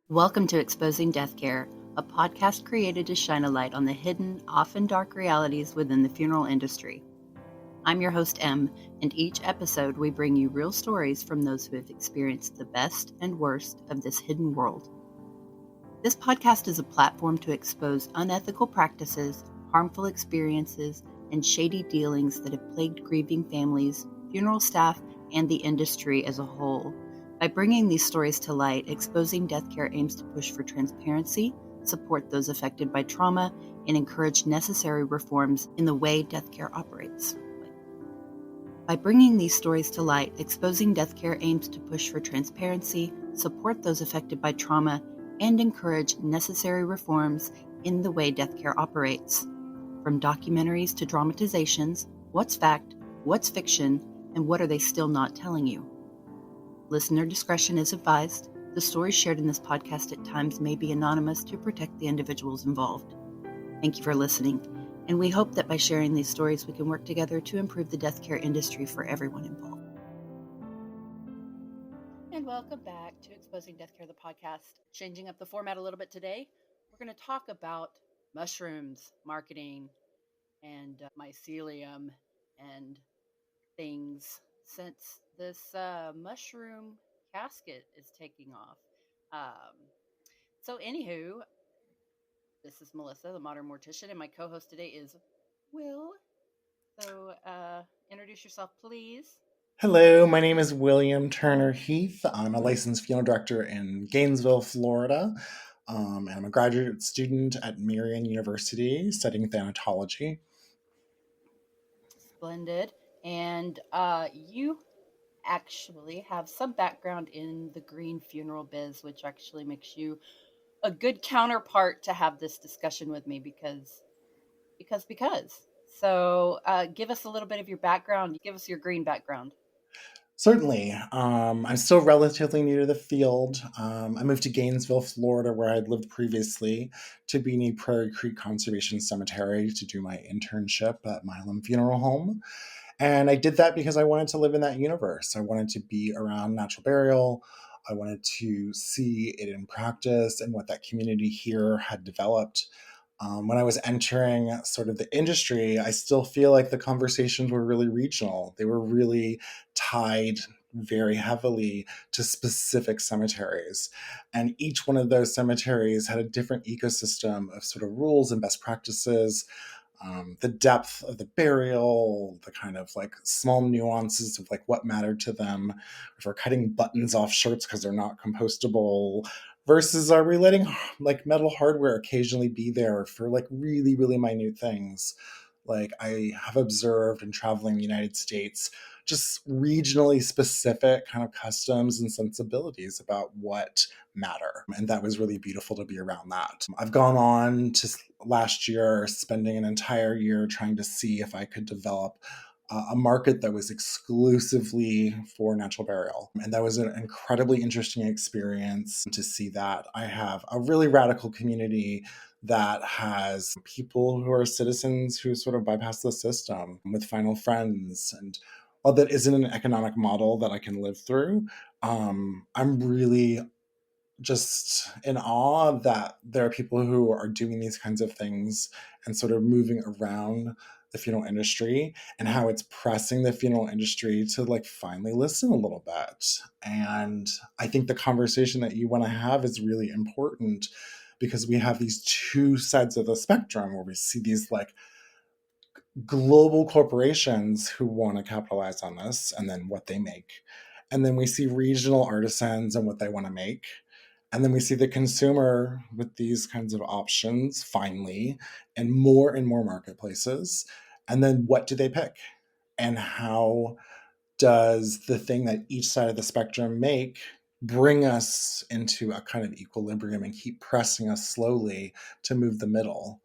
Welcome to Exposing Deathcare, a podcast created to shine a light on the hidden, often dark realities within the funeral industry. I'm your host, Em, and each episode we bring you real stories from those who have experienced the best and worst of this hidden world. This podcast is a platform to expose unethical practices, harmful experiences, and shady dealings that have plagued grieving families, funeral staff, and the industry as a whole. By bringing these stories to light, Exposing Deathcare aims to push for transparency, support those affected by trauma, and encourage necessary reforms in the way deathcare operates. By bringing these stories to light, Exposing Deathcare aims to push for transparency, support those affected by trauma, and encourage necessary reforms in the way deathcare operates. From documentaries to dramatizations, what's fact, what's fiction, and what are they still not telling you? Listener discretion is advised. The stories shared in this podcast at times may be anonymous to protect the individuals involved. Thank you for listening, and we hope that by sharing these stories we can work together to improve the deathcare industry for everyone involved. And welcome back to Exposing Deathcare, the podcast. Changing up the format a little bit today, we're going to talk about mushrooms, marketing, and mycelium and things since this mushroom casket is taking off. So anywho, this is Melissa, the modern mortician, and my co-host today is Will. So introduce yourself, please. Hello, my name is William Turner Heath. I'm a licensed funeral director in Gainesville, Florida. And I'm a graduate student at Marian University studying thanatology. Splendid. And you actually have some background in the green funeral biz, which actually makes you a good counterpart to have this discussion with me because. So give us a little bit of your background. Give us your green background. Certainly. I'm still relatively new to the field. I moved to Gainesville, Florida, where I'd lived previously, to Beanie Prairie Creek Conservation Cemetery to do my internship at Milam Funeral Home. And I did that because I wanted to live in that universe. I wanted to be around natural burial. I wanted to see it in practice and what that community here had developed. When I was entering sort of the industry, I still feel like the conversations were really regional. They were really tied very heavily to specific cemeteries. And each one of those cemeteries had a different ecosystem of sort of rules and best practices, the depth of the burial, the kind of like small nuances of like what mattered to them. If we're cutting buttons off shirts because they're not compostable, versus are we letting like metal hardware occasionally be there for like really, really minute things. Like I have observed in traveling the United States, just regionally specific kind of customs and sensibilities about what matter. And that was really beautiful to be around that. I've gone on to last year spending an entire year trying to see if I could develop a market that was exclusively for natural burial. And that was an incredibly interesting experience to see that. I have a really radical community that has people who are citizens who sort of bypass the system with final friends. And while that isn't an economic model that I can live through, I'm really just in awe that there are people who are doing these kinds of things and sort of moving around the funeral industry and how it's pressing the funeral industry to like finally listen a little bit. And I think the conversation that you want to have is really important because we have these two sides of the spectrum where we see these like global corporations who want to capitalize on this and then what they make. And then we see regional artisans and what they want to make. And then we see the consumer with these kinds of options finally and more marketplaces. And then what do they pick? And how does the thing that each side of the spectrum make bring us into a kind of equilibrium and keep pressing us slowly to move the middle?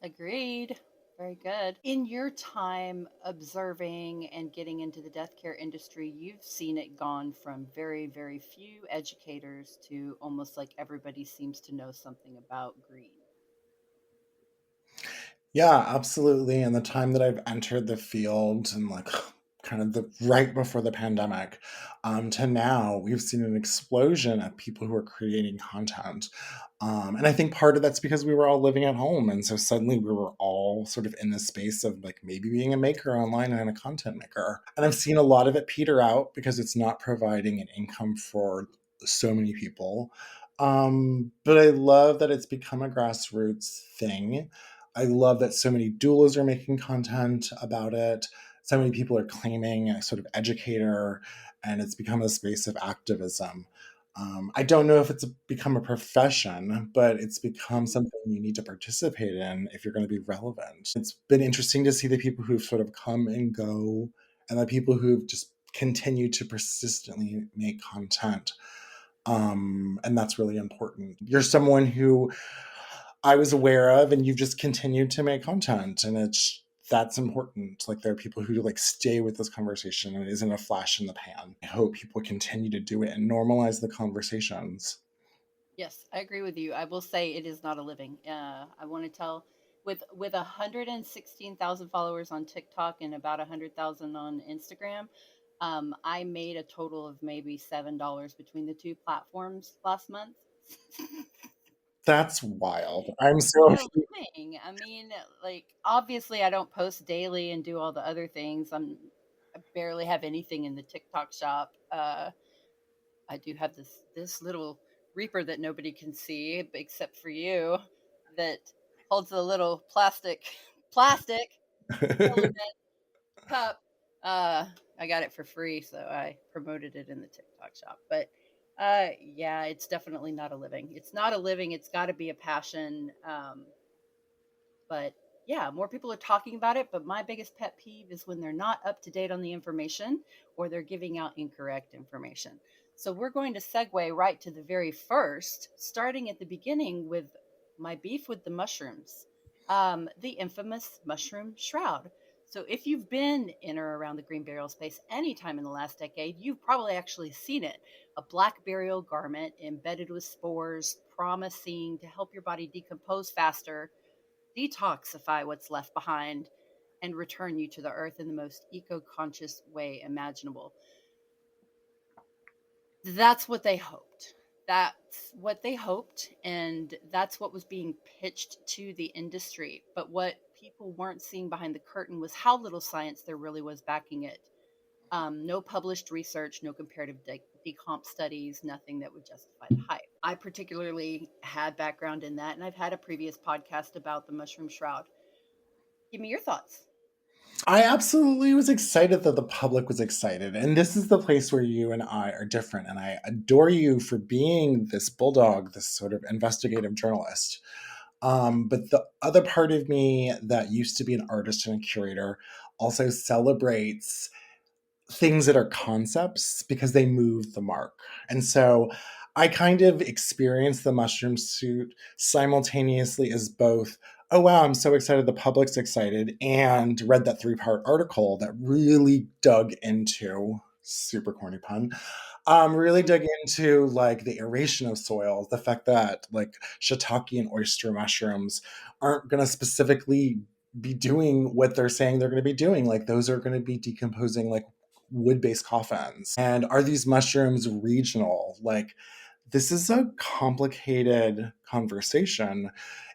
Agreed. Very good. In your time observing and getting into the death care industry, you've seen it gone from very, very few educators to almost like everybody seems to know something about green. Yeah, absolutely. And the time that I've entered the field and like kind of the right before the pandemic, to now, we've seen an explosion of people who are creating content. And I think part of that's because we were all living at home. And so suddenly we were all sort of in this space of like maybe being a maker online and a content maker. And I've seen a lot of it peter out because it's not providing an income for so many people. But I love that it's become a grassroots thing. I love that so many doulas are making content about it. So many people are claiming a sort of educator, and it's become a space of activism. I don't know if it's become a profession, but it's become something you need to participate in if you're going to be relevant. It's been interesting to see the people who've sort of come and go, and the people who've just continued to persistently make content. And that's really important. You're someone who I was aware of, and you've just continued to make content, and that's important. Like there are people who like stay with this conversation, and it isn't a flash in the pan. I hope people continue to do it and normalize the conversations. Yes, I agree with you. I will say it is not a living. I want to tell with 116,000 followers on TikTok and about 100,000 on Instagram. I made a total of maybe $7 between the two platforms last month. That's wild. I'm so Not a living. I mean, like obviously I don't post daily and do all the other things. I barely have anything in the TikTok shop. I do have this little reaper that nobody can see except for you, that holds a little plastic element cup. I got it for free, so I promoted it in the TikTok shop. But yeah, it's definitely not a living. It's not a living. It's got to be a passion. But yeah, more people are talking about it. But my biggest pet peeve is when they're not up to date on the information or they're giving out incorrect information. So we're going to segue right to the very first, starting at the beginning with my beef with the mushrooms, the infamous mushroom shroud. So if you've been in or around the green burial space anytime in the last decade, you've probably actually seen it. A black burial garment embedded with spores, promising to help your body decompose faster, detoxify what's left behind, and return you to the earth in the most eco conscious way imaginable. That's what they hoped. That's what they hoped, and that's what was being pitched to the industry. But what people weren't seeing behind the curtain was how little science there really was backing it. No published research, no comparative decomp studies, nothing that would justify the hype. I particularly had background in that, and I've had a previous podcast about the mushroom shroud. Give me your thoughts. I absolutely was excited that the public was excited. And this is the place where you and I are different. And I adore you for being this bulldog, this sort of investigative journalist. But the other part of me that used to be an artist and a curator also celebrates things that are concepts because they move the mark. And so I kind of experienced the mushroom suit simultaneously as both, oh wow, I'm so excited, the public's excited, and read that 3-part article that really dug into, super corny pun, really dug into like the aeration of soils, the fact that like shiitake and oyster mushrooms aren't going to specifically be doing what they're saying they're going to be doing. Like those are going to be decomposing like wood-based coffins. And are these mushrooms regional? Like this is a complicated conversation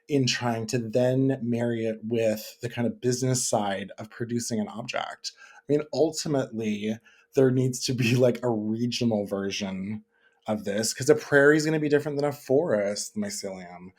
in trying to then marry it with the kind of business side of producing an object. I mean, ultimately, there needs to be like a regional version of this because a prairie is going to be different than a forest mycelium.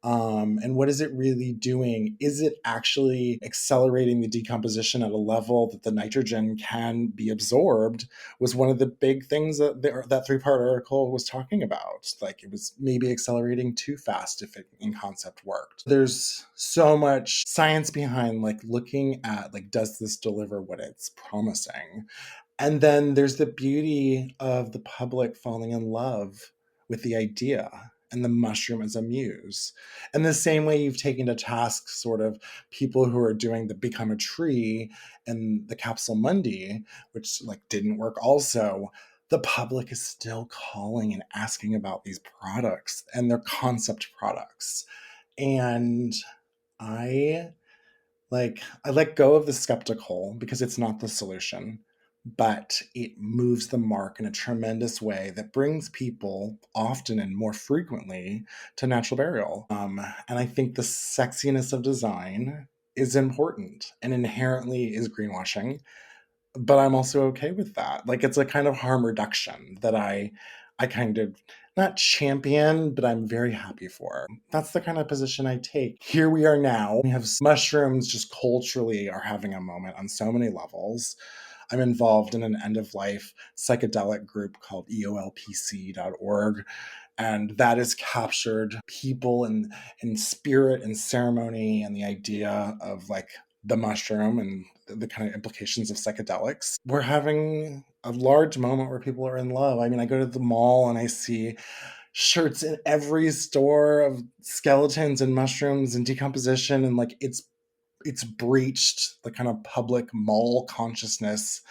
And what is it really doing? Is it actually accelerating the decomposition at a level that the nitrogen can be absorbed? Was one of the big things that that 3-part article was talking about. Like it was maybe accelerating too fast if it in concept worked. There's so much science behind like looking at like, does this deliver what it's promising? And then there's the beauty of the public falling in love with the idea and the mushroom as a muse. And the same way you've taken to task sort of people who are doing the become a tree and the capsule mundi, which like didn't work also, the public is still calling and asking about these products and their concept products. And I I let go of the skeptical because it's not the solution. but it moves the mark in a tremendous way that brings people often and more frequently to natural burial. And I think the sexiness of design is important and inherently is greenwashing, but I'm also okay with that. Like, it's a kind of harm reduction that I kind of not champion, but I'm very happy for. That's the kind of position I take. Here we are now. We have mushrooms just culturally are having a moment on so many levels. I'm involved in an end of life psychedelic group called eolpc.org, and that has captured people in spirit and ceremony and the idea of like the mushroom and the kind of implications of psychedelics. We're having a large moment where people are in love. I mean, I go to the mall and I see shirts in every store of skeletons and mushrooms and decomposition, and like it's breached the kind of public mall consciousness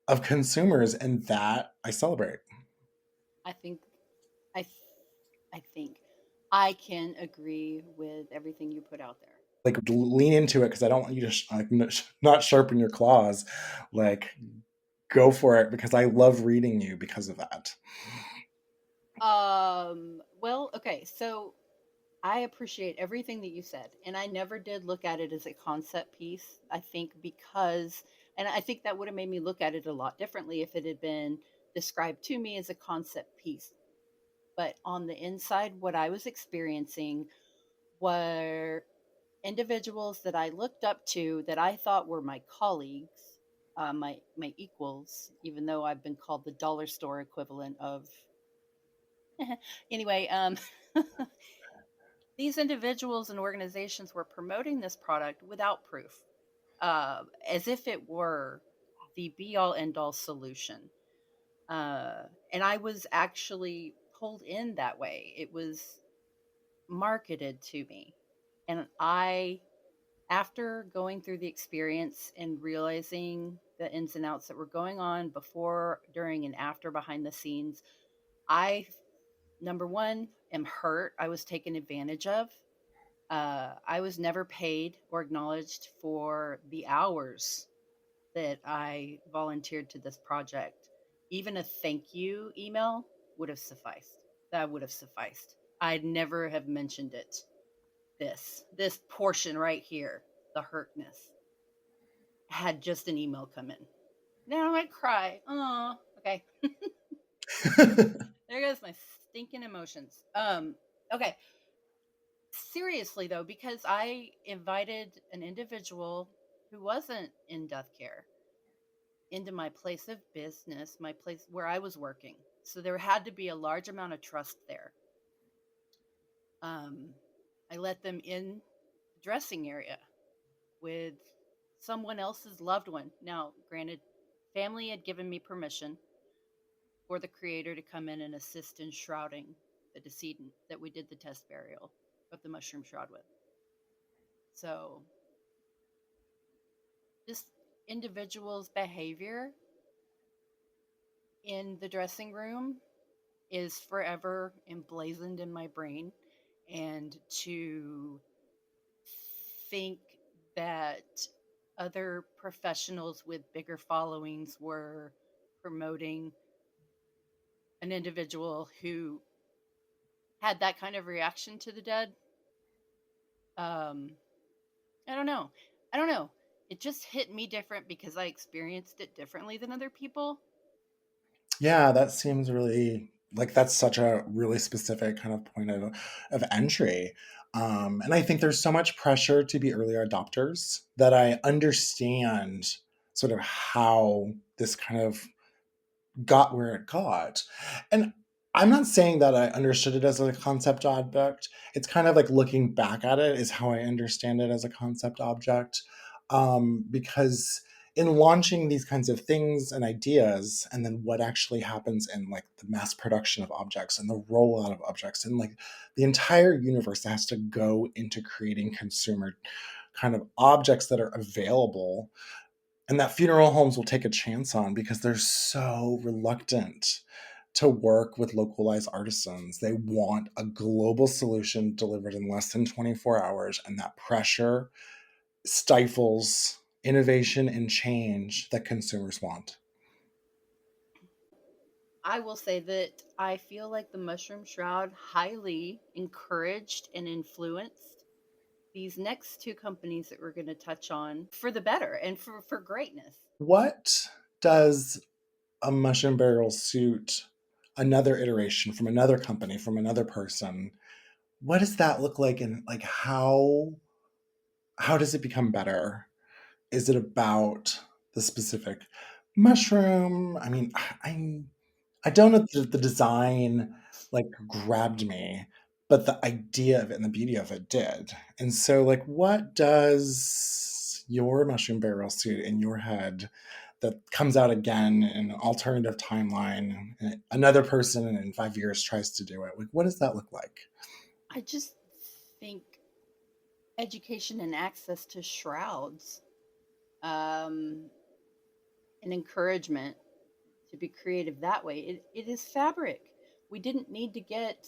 of consumers, and that I celebrate. I think I th- I think I can agree with everything you put out there. Like, lean into it because I don't want you to not sharpen your claws. Like, go for it because I love reading you because of that. Well, okay, so I appreciate everything that you said, and I never did look at it as a concept piece. I think because, and I think that would have made me look at it a lot differently if it had been described to me as a concept piece. But on the inside, what I was experiencing were individuals that I looked up to that I thought were my colleagues, my equals, even though I've been called the dollar store equivalent of. Anyway, these individuals and organizations were promoting this product without proof, as if it were the be all end all solution. And I was actually pulled in that way. It was marketed to me. And I, after going through the experience and realizing the ins and outs that were going on before, during, and after behind the scenes, I, number one, am hurt. I was taken advantage of. I was never paid or acknowledged for the hours that I volunteered to this project. Even a thank you email would have sufficed. That would have sufficed. I'd never have mentioned it. This portion right here, the hurtness, had just an email come in. Now I cry. Oh, okay. There goes my stinking emotions. Okay. Seriously though, because I invited an individual who wasn't in Deathcare into my place of business, my place where I was working. So there had to be a large amount of trust there. Um, I let them in the dressing area with someone else's loved one. Now, granted, family had given me permission for the creator to come in and assist in shrouding the decedent that we did the test burial of the mushroom shroud with. So, this individual's behavior in the dressing room is forever emblazoned in my brain. And to think that other professionals with bigger followings were promoting an individual who had that kind of reaction to the dead, um, I don't know. I don't know. It just hit me different because I experienced it differently than other people. Yeah, that seems really like that's such a really specific kind of point of entry. And I think there's so much pressure to be early adopters that I understand sort of how this kind of got where it got. And I'm not saying that I understood it as a concept object. It's kind of like looking back at it is how I understand it as a concept object. Because in launching these kinds of things and ideas, and then what actually happens in like the mass production of objects and the rollout of objects, and like the entire universe that has to go into creating consumer kind of objects that are available and that funeral homes will take a chance on because they're so reluctant to work with localized artisans. They want a global solution delivered in less than 24 hours, and that pressure stifles innovation and change that consumers want. I will say that I feel like the mushroom shroud highly encouraged and influenced these next two companies that we're going to touch on for the better and for greatness. What does a mushroom burial suit, another iteration from another company, from another person, what does that look like, and like how does it become better? Is it about the specific mushroom? I mean, I don't know that the design like grabbed me, but the idea of it and the beauty of it did. And so, like, what does your mushroom burial suit in your head that comes out again in an alternative timeline, and another person in 5 years tries to do it? Like, what does that look like? I just think education and access to shrouds, um, and encouragement to be creative that way. It is fabric. We didn't need to get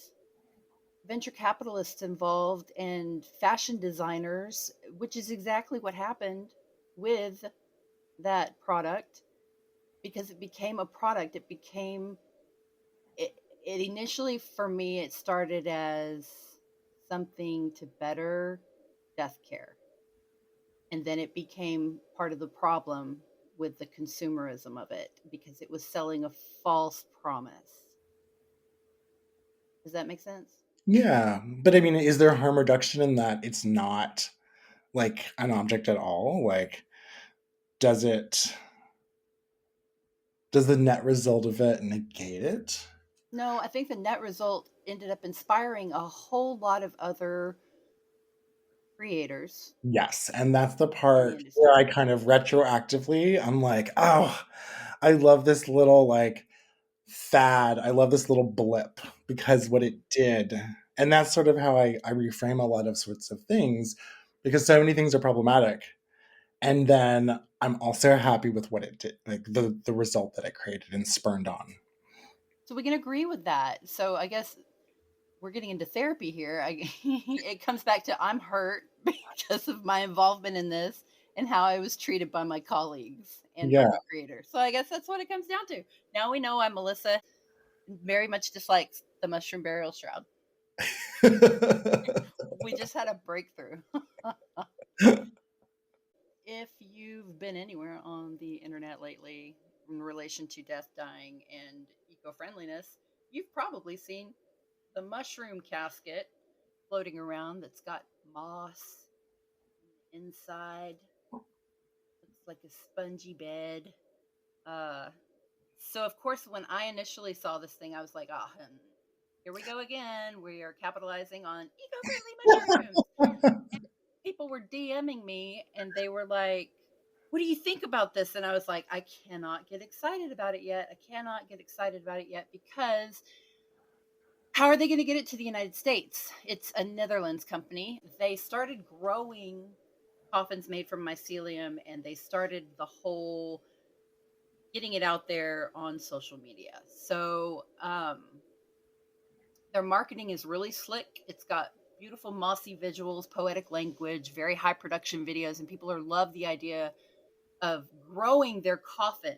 venture capitalists involved and fashion designers, which is exactly what happened with that product because it became a product. It, it initially, for me, it started as something to better death care. And then it became part of the problem with the consumerism of it because it was selling a false promise. Does that make sense? Yeah, but I mean, is there harm reduction in that it's not like an object at all? Like, does it does the net result of it negate it? No, I think the net result ended up inspiring a whole lot of other creators Yes, and that's the in the part where industry. I kind of retroactively, I'm like, oh, I love this little like fad. I love this little blip because what it did. And that's sort of how I reframe a lot of sorts of things because so many things are problematic. And then I'm also happy with what it did, like the result that it created and spurned on. So we can agree with that. So I guess we're getting into therapy here. It comes back to I'm hurt because of my involvement in this and how I was treated by my colleagues and by Yeah. the creator. So I guess that's what it comes down to. Now we know I'm Melissa, very much dislikes the mushroom burial shroud. We just had a breakthrough. If you've been anywhere on the internet lately in relation to death, dying, and eco friendliness, you've probably seen the mushroom casket floating around that's got moss inside. Looks like a spongy bed. Uh, so, of course, when I initially saw this thing, I was like, oh, here we go again. We are capitalizing on eco friendly mushrooms. People were DMing me and they were like, what do you think about this? And I was like, I cannot get excited about it yet. I cannot get excited about it yet because how are they going to get it to the United States? It's a Netherlands company. They started growing coffins made from mycelium and they started the whole getting it out there on social media. So, their marketing is really slick. It's got beautiful mossy visuals, poetic language, very high production videos, and people are love the idea of growing their coffin.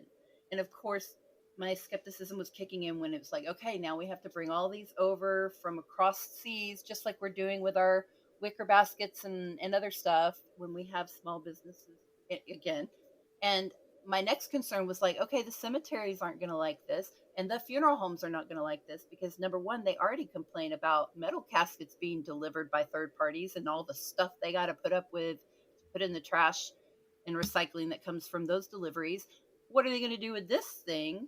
And of course, my skepticism was kicking in when it was like, okay, now we have to bring all these over from across seas, just like we're doing with our wicker baskets and other stuff when we have small businesses again. And my next concern was like, okay, the cemeteries aren't going to like this, and the funeral homes are not going to like this because number one, they already complain about metal caskets being delivered by third parties and all the stuff they got to put up with to put in the trash and recycling that comes from those deliveries. What are they going to do with this thing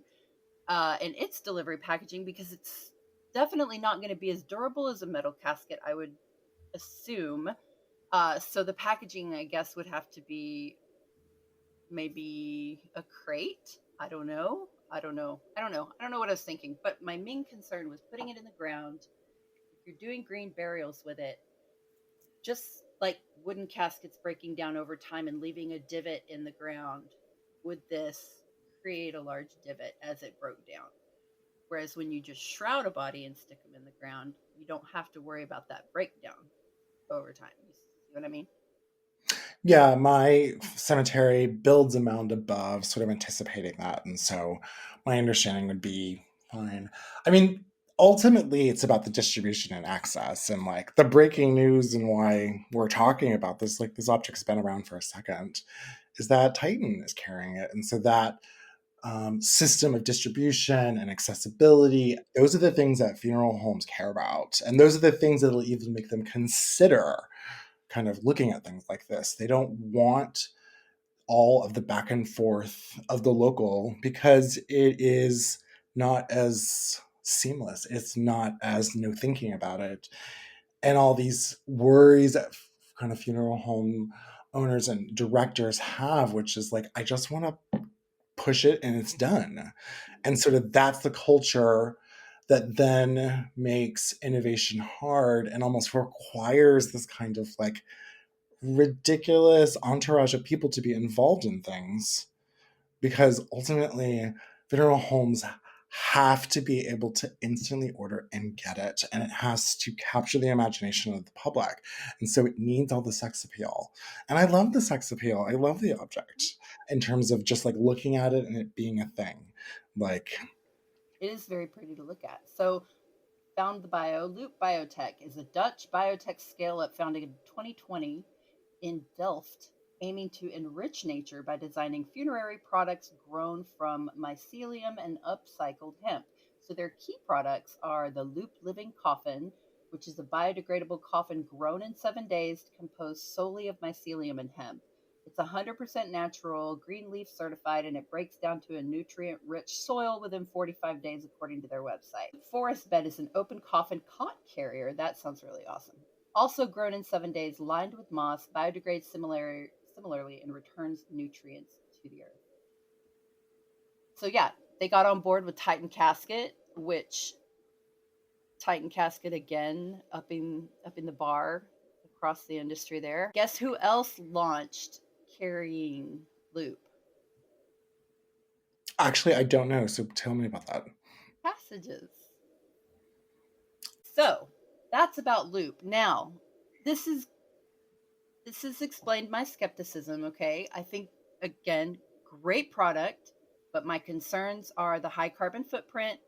and its delivery packaging? Because it's definitely not going to be as durable as a metal casket, I would assume. So the packaging, I guess, would have to be maybe a crate. I don't know. I don't know. I don't know. I don't know what I was thinking. But my main concern was putting it in the ground. If you're doing green burials with it, just like wooden caskets breaking down over time and leaving a divot in the ground, would this create a large divot as it broke down? Whereas when you just shroud a body and stick them in the ground, you don't have to worry about that breakdown over time. You see what I mean? Yeah, my cemetery builds a mound above, sort of anticipating that. And so my understanding would be fine. I mean, ultimately, it's about the distribution and access and like the breaking news and why we're talking about this. Like, this object's been around for a second, is that Titan is carrying it. And so that system of distribution and accessibility, those are the things that funeral homes care about. And those are the things that'll even make them consider kind of looking at things like this. They don't want all of the back and forth of the local because it is not as seamless. It's not as no thinking about it. And all these worries that kind of funeral home owners and directors have, which is like, I just want to push it and it's done. And sort of that's the culture that then makes innovation hard and almost requires this kind of like ridiculous entourage of people to be involved in things, because ultimately funeral homes have to be able to instantly order and get it, and it has to capture the imagination of the public, and so it needs all the sex appeal. And I love the sex appeal, I love the object in terms of just like looking at it and it being a thing. Like, It is very pretty to look at. So, found the bio. Loop Biotech is a Dutch biotech scale up founded in 2020 in Delft, aiming to enrich nature by designing funerary products grown from mycelium and upcycled hemp. So their key products are the Loop Living Coffin, which is a biodegradable coffin grown in 7 days, composed solely of mycelium and hemp. It's 100% natural, green leaf certified, and it breaks down to a nutrient rich soil within 45 days, according to their website. Forest Bed is an open coffin cot carrier. That sounds really awesome. Also grown in 7 days, lined with moss, biodegrades similarly and returns nutrients to the earth. So, yeah, they got on board with Titan Casket, which Titan Casket again up in the bar across the industry there. Guess who else launched carrying Loop? actually, I don't know, so tell me about that. Passages. So that's about Loop. Now, this is this has explained my skepticism. Okay, I think again, great product, but my concerns are the high carbon footprint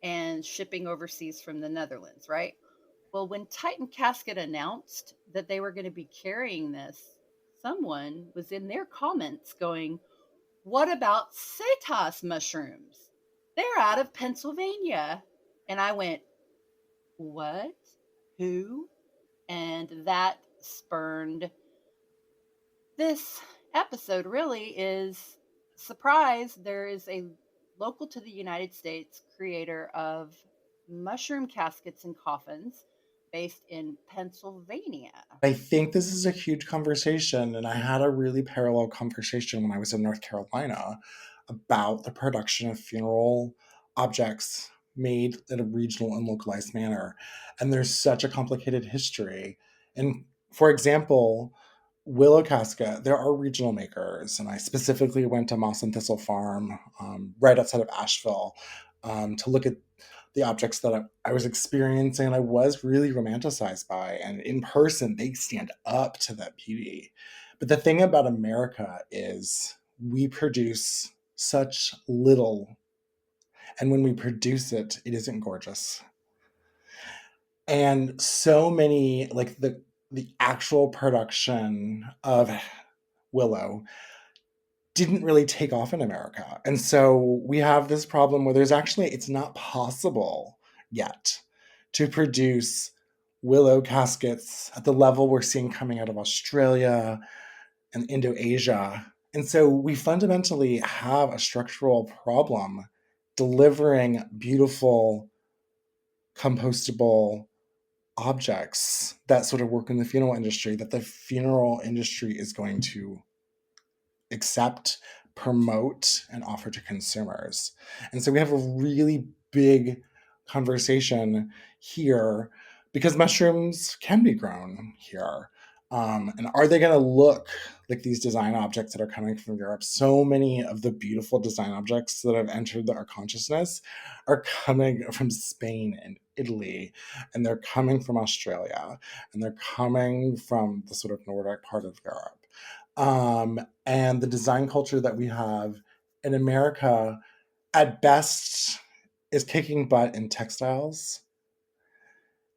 and shipping overseas from the Netherlands. Right. Well, when Titan Casket announced that they were going to be carrying this, someone was in their comments going, "What about Setas Mushrooms? They're out of Pennsylvania." And I went, "What? Who?" And that spurned this episode. Really is surprise. There is a local to the United States creator of mushroom caskets and coffins based in Pennsylvania. I think this is a huge conversation, and I had a really parallel conversation when I was in North Carolina about the production of funeral objects made in a regional and localized manner. And there's such a complicated history. And for example, Willow Casket, there are regional makers, and I specifically went to Moss and Thistle Farm right outside of Asheville to look at the objects that I was experiencing and I was really romanticized by. And in person, they stand up to that beauty. But the thing about America is we produce such little. And when we produce it, it isn't gorgeous. And so many, like the actual production of Willow didn't really take off in America. And so we have this problem where it's not possible yet to produce willow caskets at the level we're seeing coming out of Australia and Indo-Asia. And so we fundamentally have a structural problem delivering beautiful, compostable objects that sort of work in the funeral industry that the funeral industry is going to accept, promote, and offer to consumers. And so we have a really big conversation here because mushrooms can be grown here. And are they going to look like these design objects that are coming from Europe? So many of the beautiful design objects that have entered our consciousness are coming from Spain and Italy, and they're coming from Australia, and they're coming from the sort of Nordic part of Europe. And the design culture that we have in America, at best, is kicking butt in textiles,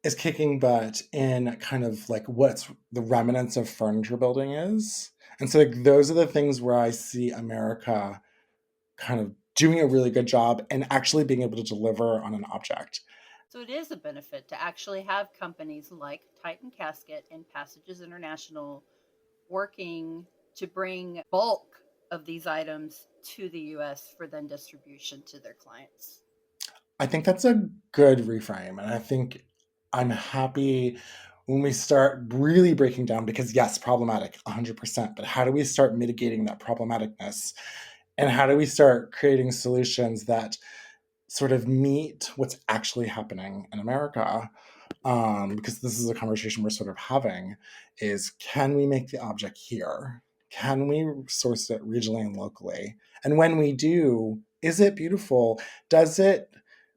is kicking butt in kind of like what's the remnants of furniture building is. And so like those are the things where I see America kind of doing a really good job and actually being able to deliver on an object. So it is a benefit to actually have companies like Titan Casket and Passages International working to bring bulk of these items to the US for then distribution to their clients. I think that's a good reframe. And I think I'm happy when we start really breaking down, because yes, problematic 100%, but how do we start mitigating that problematicness? And how do we start creating solutions that sort of meet what's actually happening in America? Because this is a conversation we're sort of having, is can we make the object here? Can we source it regionally and locally? And when we do, is it beautiful? Does it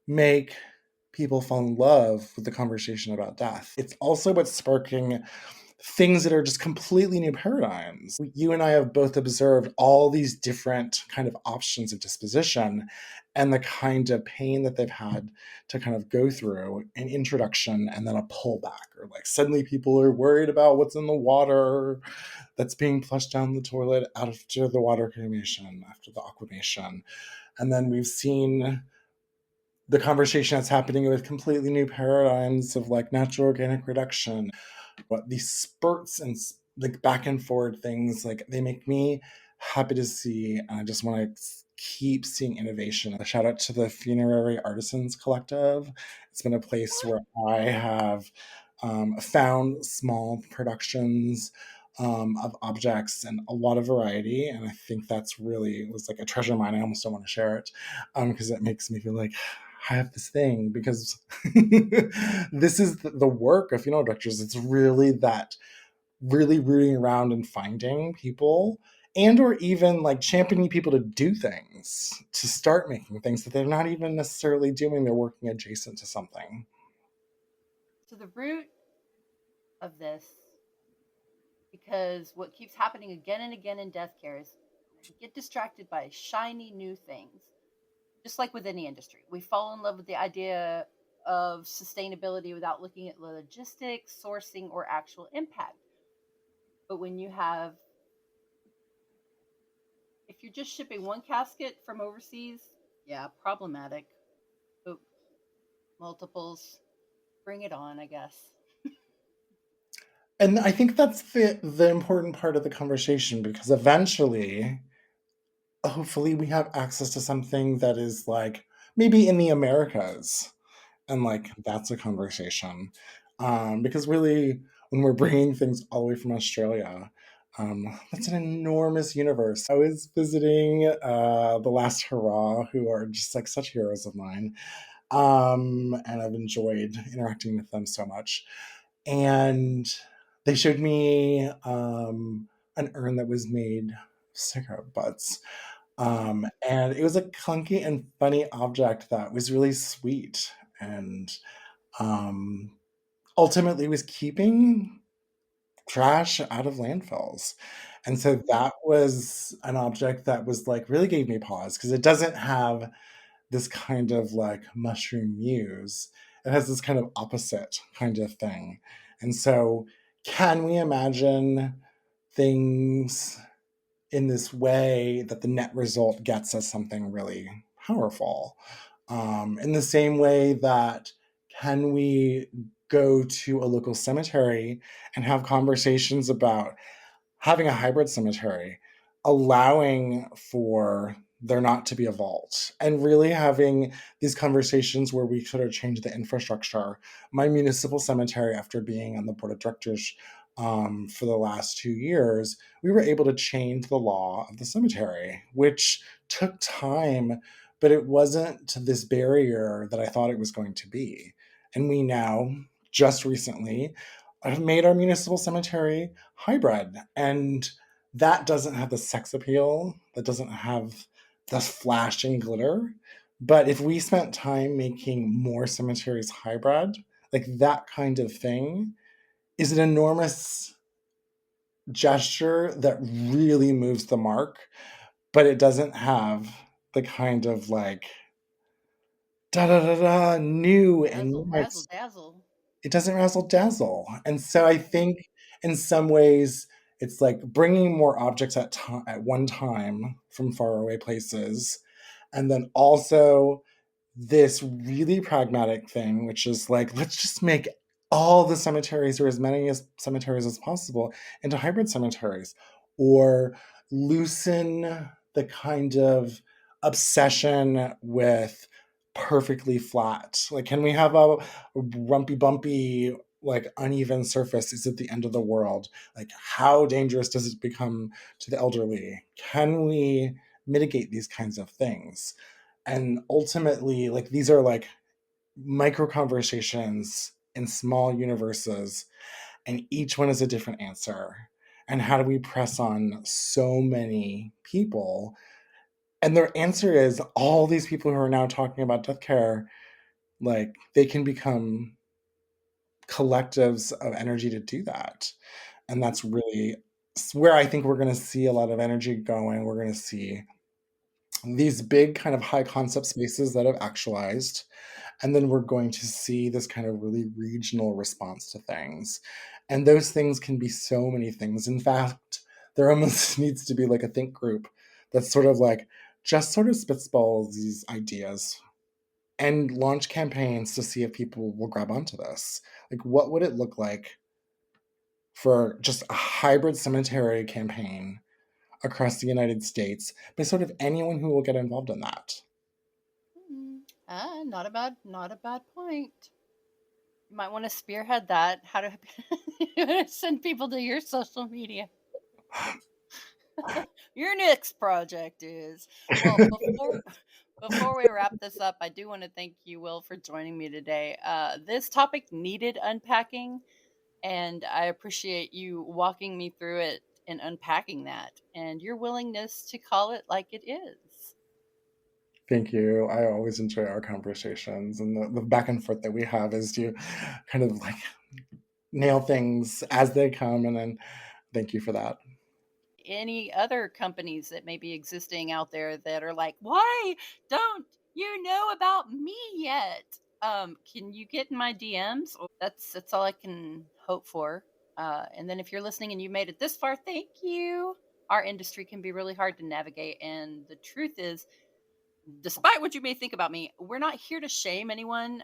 make people fall in love with the conversation about death? It's also what's sparking things that are just completely new paradigms. You and I have both observed all these different kind of options of disposition and the kind of pain that they've had to kind of go through an introduction and then a pullback, or like suddenly people are worried about what's in the water that's being flushed down the toilet after the water cremation, after the aquamation. And then we've seen the conversation that's happening with completely new paradigms of like natural organic reduction. What these spurts and like back and forward things, like they make me happy to see, and I just want to keep seeing innovation. A shout out to the Funerary Artisans Collective. It's been a place where I have found small productions of objects and a lot of variety, and I think that's really, it was like a treasure mine. I almost don't want to share it because it makes me feel like I have this thing, because this is the work of funeral directors. It's really that, really rooting around and finding people, and or even like championing people to do things, to start making things that they're not even necessarily doing. They're working adjacent to something. So the root of this, because what keeps happening again and again in Deathcare is we get distracted by shiny new things. Just like with any industry, we fall in love with the idea of sustainability without looking at logistics, sourcing, or actual impact. But when you have, if you're just shipping one casket from overseas, yeah, problematic. But multiples, bring it on, I guess. And I think that's the important part of the conversation, because eventually, hopefully, we have access to something that is like maybe in the Americas, and like that's a conversation. Because really, when we're bringing things all the way from Australia, that's an enormous universe. I was visiting the Last Hurrah, who are just like such heroes of mine, and I've enjoyed interacting with them so much. And they showed me an urn that was made of cigarette butts. And it was a clunky and funny object that was really sweet, and um, ultimately was keeping trash out of landfills. And so that was an object that was like really gave me pause, because it doesn't have this kind of like mushroom muse. It has this kind of opposite kind of thing. And so, can we imagine things in this way that the net result gets us something really powerful? In the same way that, can we go to a local cemetery and have conversations about having a hybrid cemetery, allowing for there not to be a vault, and really having these conversations where we sort of change the infrastructure. My municipal cemetery, after being on the board of directors for the last 2 years, we were able to change the law of the cemetery, which took time, but it wasn't this barrier that I thought it was going to be. And we now, just recently, have made our municipal cemetery hybrid, and that doesn't have the sex appeal, that doesn't have the flash and glitter. But if we spent time making more cemeteries hybrid, like that kind of thing is an enormous gesture that really moves the mark, but it doesn't have the kind of like da da da da new and Razzle, razzle, nice. dazzle. It doesn't razzle dazzle. And so I Mm-hmm. think in some ways it's like bringing more objects at one time from faraway places, and then also this really pragmatic thing, which is like, let's just make all the cemeteries, or as many as cemeteries as possible, into hybrid cemeteries, or loosen the kind of obsession with perfectly flat. Like, can we have a rumpy bumpy, like uneven surface? Is it the end of the world? Like, how dangerous does it become to the elderly? Can we mitigate these kinds of things? And ultimately, like, these are like micro conversations in small universes, and each one is a different answer. And how do we press on so many people? And their answer is all these people who are now talking about death care, like, they can become collectives of energy to do that. And Mm-hmm. that's really where I think we're going to see a lot of energy going. We're going to see these big kind of high concept spaces that have actualized, and then we're going to see this kind of really regional response to things. And those things can be so many things. In fact, there almost needs to be like a think group that's sort of like just sort of spitballs these ideas and launch campaigns to see if people will grab onto this. Like, what would it look like for just a hybrid cemetery campaign across the United States by sort of anyone who will get involved in that? Mm-hmm. Not a bad point. You might want to spearhead that. How to send people to your social media. Your next project is, well, before we wrap this up, I do want to thank you, Will, for joining me today. This topic needed unpacking, and I appreciate you walking me through it and unpacking that, and your willingness to call it like it is. Thank you. I always enjoy our conversations, and the back and forth that we have is to kind of like nail things as they come. And then thank you for that. Any other companies that may be existing out there that are like, why don't you know about me yet? Can you get in my DMs? Or that's all I can hope for. And then if you're listening and you made it this far, thank you. Our industry can be really hard to navigate, and the truth is, despite what you may think about me, we're not here to shame anyone.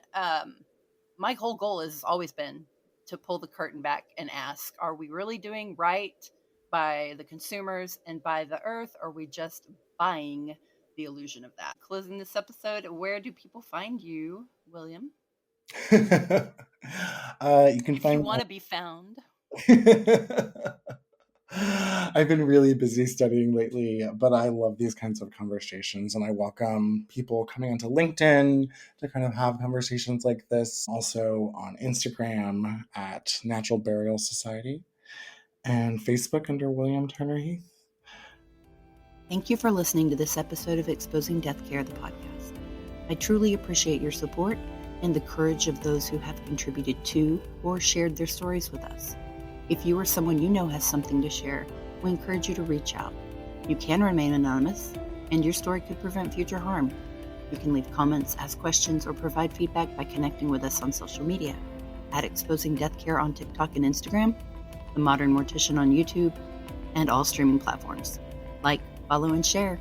My whole goal has always been to pull the curtain back and ask, are we really doing right by the consumers and by the earth? Or are we just buying the illusion of that? Closing this episode, where do people find you, William? You can If you find want to be found. I've been really busy studying lately, but I love these kinds of conversations, and I welcome people coming onto LinkedIn to kind of have conversations like this. Also on Instagram at Natural Burial Society, and Facebook under William Turner Heath. Thank you for listening to this episode of Exposing Deathcare, the podcast. I truly appreciate your support and the courage of those who have contributed to or shared their stories with us. If you or someone you know has something to share, we encourage you to reach out. You can remain anonymous, and your story could prevent future harm. You can leave comments, ask questions, or provide feedback by connecting with us on social media at Exposing Deathcare on TikTok and Instagram, The Modern Mortician on YouTube, and all streaming platforms. Like, follow, and share.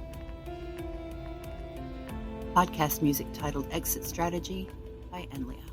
Podcast music titled Exit Strategy by Enlia.